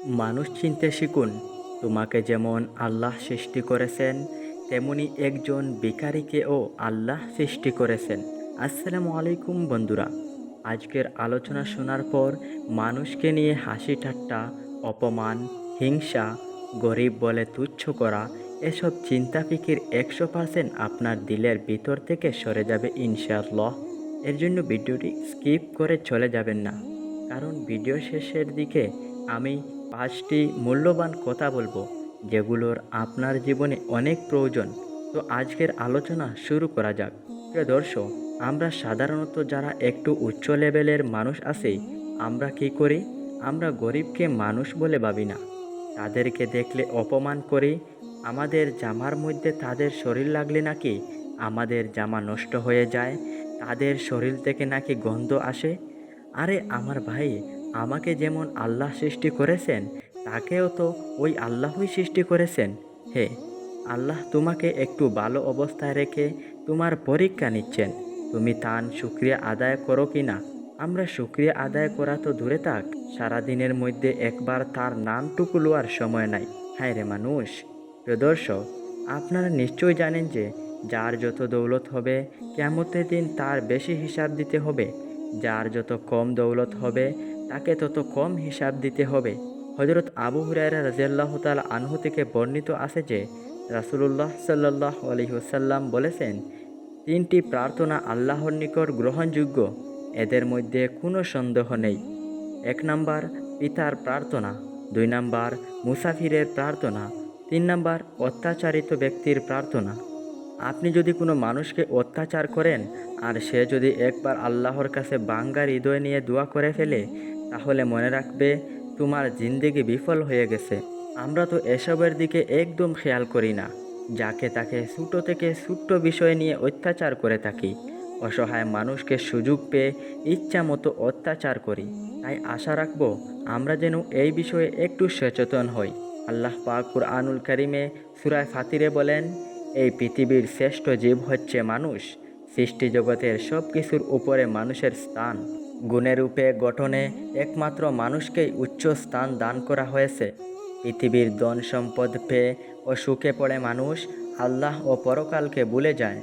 মানুষ চিনতে শিখুন। তোমাকে যেমন আল্লাহ সৃষ্টি করেছেন, তেমনি একজন ভিখারিকেও আল্লাহ সৃষ্টি করেছেন। আসসালামু আলাইকুম বন্ধুরা। আজকের আলোচনা শোনার পর মানুষকে নিয়ে হাসি ঠাট্টা, অপমান, হিংসা, গরিব বলে তুচ্ছ করা, এসব চিন্তা ফিকির 100% আপনার দিলের ভিতর থেকে সরে যাবে ইনশাআল্লাহ। এর জন্য ভিডিওটি স্কিপ করে চলে যাবেন না, কারণ ভিডিও শেষের দিকে আমি 5টি মূল্যবান কথা বলবো, যেগুলোর আপনার জীবনে অনেক প্রয়োজন। তো আজকের আলোচনা শুরু করা যাক। প্রিয় দর্শক, আমরা সাধারণত যারা একটু উচ্চ লেভেলের মানুষ আছি, আমরা কি করি? আমরা গরিবকে মানুষ বলে ভাবি না। তাদেরকে দেখলে অপমান করি। আমাদের জামার মধ্যে তাদের শরীর লাগলে নাকি আমাদের জামা নষ্ট হয়ে যায়, তাদের শরীর থেকে নাকি গন্ধ আসে। আরে আমার ভাই, আমাকে যেমন আল্লাহ সৃষ্টি করেছেন, তাকেও তো ওই আল্লাহই সৃষ্টি করেছেন। হে, আল্লাহ তোমাকে একটু ভালো অবস্থায় রেখে তোমার পরীক্ষা নিচ্ছেন। তুমি তার শুকরিয়া আদায় করো কি না? আমরা শুকরিয়া আদায় করা তো দূরে থাক, সারাদিনের মধ্যে একবার তার নামটুকু লওয়ার সময় নাই। হ্যাঁ রে মানুষ। প্রিয় দর্শক, আপনারা নিশ্চয়ই জানেন যে যার যত দৌলত হবে, কিয়ামতের দিন তার বেশি হিসাব দিতে হবে। যার যত কম দৌলত হবে, তাকে তত কম হিসাব দিতে হবে। হযরত আবু হুরায়রা রাদিয়াল্লাহু তাআলা আনহু থেকে বর্ণিত আছে যে রাসূলুল্লাহ সাল্লাল্লাহু আলাইহি ওয়াসাল্লাম বলেছেন, তিনটি প্রার্থনা আল্লাহর নিকট গ্রহণযোগ্য, এদের মধ্যে কোনো সন্দেহ নেই। 1 নাম্বার পিতার প্রার্থনা, 2 নাম্বার মুসাফিরের প্রার্থনা, 3 নাম্বার অত্যাচারিত ব্যক্তির প্রার্থনা। আপনি যদি কোনো মানুষকে অত্যাচার করেন আর সে যদি একবার আল্লাহর কাছে বাঙ্গা হৃদয় নিয়ে দোয়া করে ফেলে, তাহলে মনে রাখবে তোমার জিন্দেগি বিফল হয়ে গেছে। আমরা তো এসবের দিকে একদম খেয়াল করি না, যাকে তাকে ছোটো থেকে ছোট্ট বিষয় নিয়ে অত্যাচার করে থাকি। অসহায় মানুষকে সুযোগ পেয়ে ইচ্ছা মতো অত্যাচার করি। তাই আশা রাখবো আমরা যেন এই বিষয়ে একটু সচেতন হই। আল্লাহ পাক কুরআনুল কারিমে সূরা ফাতিরে বলেন, এই পৃথিবীর শ্রেষ্ঠ জীব হচ্ছে মানুষ। সৃষ্টি জগতের সব কিছুর উপরে মানুষের স্থান। গুণের রূপে গঠনে একমাত্র মানুষকেই উচ্চ স্থান দান করা হয়েছে। পৃথিবীর ধন সম্পদ পেয়ে ও সুখে পড়ে মানুষ আল্লাহ ও পরকালকে ভুলে যায়।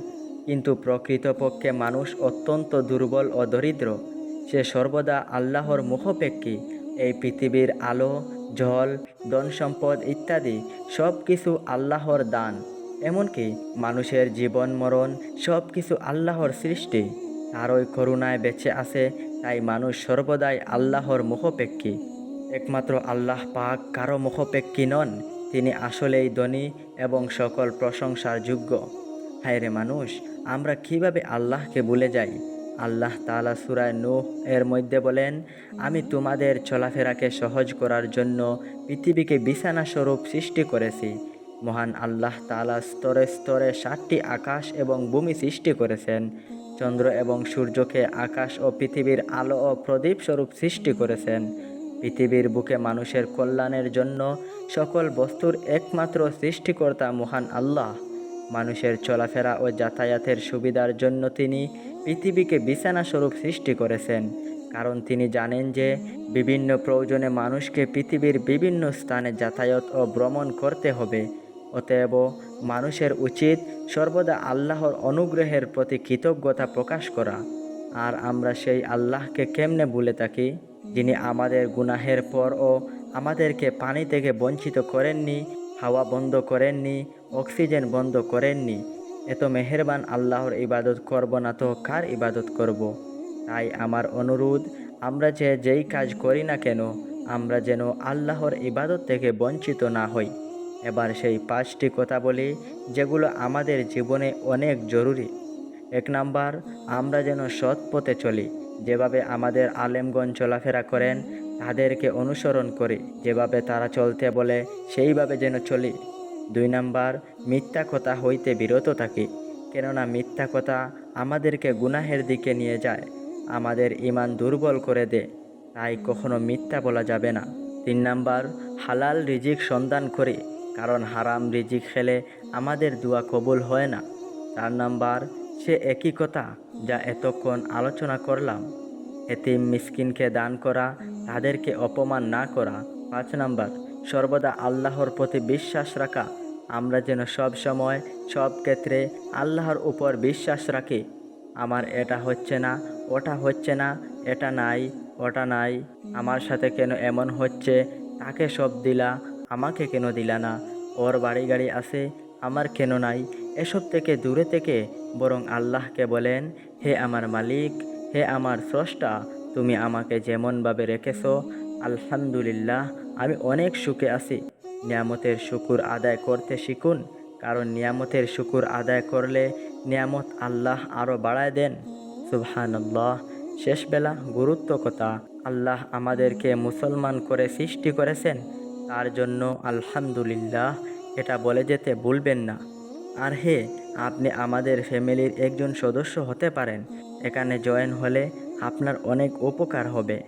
কিন্তু প্রকৃতপক্ষে মানুষ অত্যন্ত দুর্বল ও দরিদ্র। সে সর্বদা আল্লাহর মুখাপেক্ষী। এই পৃথিবীর আলো, জল, ধন সম্পদ ইত্যাদি সব কিছু আল্লাহর দান। এমনকি মানুষের জীবন মরণ সব কিছু আল্লাহর সৃষ্টি। তারই করুণায় বেঁচে আছে, তাই মানুষ সর্বদাই আল্লাহর মুখাপেক্ষী। একমাত্র আল্লাহ পাক কারো মুখাপেক্ষী নন। তিনি আসলেই ধনী এবং সকল প্রশংসার যোগ্য। হায় রে মানুষ, আমরা কিভাবে আল্লাহকে ভুলে যাই? আল্লাহ তাআলা সূরা নূহ এর মধ্যে বলেন, আমি তোমাদের চলাফেরাকে সহজ করার জন্য পৃথিবীকে বিছানা স্বরূপ সৃষ্টি করেছি। মহান আল্লাহ তাআলা স্তরে স্তরে 7টি আকাশ এবং ভূমি সৃষ্টি করেছেন। চন্দ্র এবং সূর্যকে আকাশ ও পৃথিবীর আলো ও প্রদীপ স্বরূপ সৃষ্টি করেছেন। পৃথিবীর বুকে মানুষের কল্যাণের জন্য সকল বস্তুর একমাত্র সৃষ্টিকর্তা মহান আল্লাহ। মানুষের চলাফেরা ও যাতায়াতের সুবিধার জন্য তিনি পৃথিবীকে বিছানা স্বরূপ সৃষ্টি করেছেন, কারণ তিনি জানেন যে বিভিন্ন প্রয়োজনে মানুষকে পৃথিবীর বিভিন্ন স্থানে যাতায়াত ও ভ্রমণ করতে হবে। অতএব মানুষের উচিত সর্বদা আল্লাহর অনুগ্রহের প্রতি কৃতজ্ঞতা প্রকাশ করা। আর আমরা সেই আল্লাহকে কেমনে ভুলে থাকি, যিনি আমাদের গুনাহের পরও আমাদেরকে পানি থেকে বঞ্চিত করেননি, হাওয়া বন্ধ করেননি, অক্সিজেন বন্ধ করেননি। এত মেহেরবান আল্লাহর ইবাদত করব না তো কার ইবাদত করব? তাই আমার অনুরোধ, আমরা যেই কাজ করি না কেন, আমরা যেন আল্লাহর ইবাদত থেকে বঞ্চিত না হই। এবার সেই 5টি কথা বলি, যেগুলো আমাদের জীবনে অনেক জরুরি। 1 নাম্বার, আমরা যেন সৎ পথে চলি। যেভাবে আমাদের আলেমগণ চলাফেরা করেন, তাদেরকে অনুসরণ করি। যেভাবে তারা চলতে বলে সেইভাবে যেন চলি। 2 নাম্বার, মিথ্যা কথা হইতে বিরত থাকি, কেননা মিথ্যা কথা আমাদেরকে গুনাহের দিকে নিয়ে যায়, আমাদের ঈমান দুর্বল করে দেয়। তাই কখনো মিথ্যা বলা যাবে না। 3 নাম্বার, হালাল রিজিক সন্ধান করি, কারণ হারাম রিজিক খেলে আমাদের দোয়া কবুল হয় না। 4 নাম্বার, সে একই কথা যা এতক্ষণ আলোচনা করলাম, এতিম মিসকিনকে দান করা, তাদেরকে অপমান না করা, নাম্বার, সর্বদা আল্লাহর প্রতি বিশ্বাস রাখা। আমরা যেন সব সময় সব ক্ষেত্রে আল্লাহর উপর বিশ্বাস রাখি। আমার এটা হচ্ছে না, ওটা হচ্ছে না, এটা নাই, ওটা নাই, আমার সাথে কেন এমন হচ্ছে, তাকে সব দিলা, আমাকে কেন দিলা না, ওর বাড়ি গাড়ি আছে, আমার কেন নাই। এসব থেকে দূরে থেকে বরং আল্লাহকে বলেন, হে আমার মালিক, হে আমার স্রষ্টা, তুমি আমাকে যেমনভাবে রেখেছো, আলহামদুলিল্লাহ, আমি অনেক সুখে আছি। নিয়ামতের শুকুর আদায় করতে শিখুন, কারণ নিয়ামতের শুকুর আদায় করলে নিয়ামত আল্লাহ আরও বাড়ায় দেন। সুবহানাল্লাহ। শেষবেলা গুরুত্ব কথা, আল্লাহ আমাদেরকে মুসলমান করে সৃষ্টি করেছেন, তার জন্য আলহামদুলিল্লাহ এটা বলে যেতে ভুলবেন না। আর হে, আপনি আমাদের ফ্যামিলির একজন সদস্য হতে পারেন। এখানে জয়েন হলে আপনার অনেক উপকার হবে।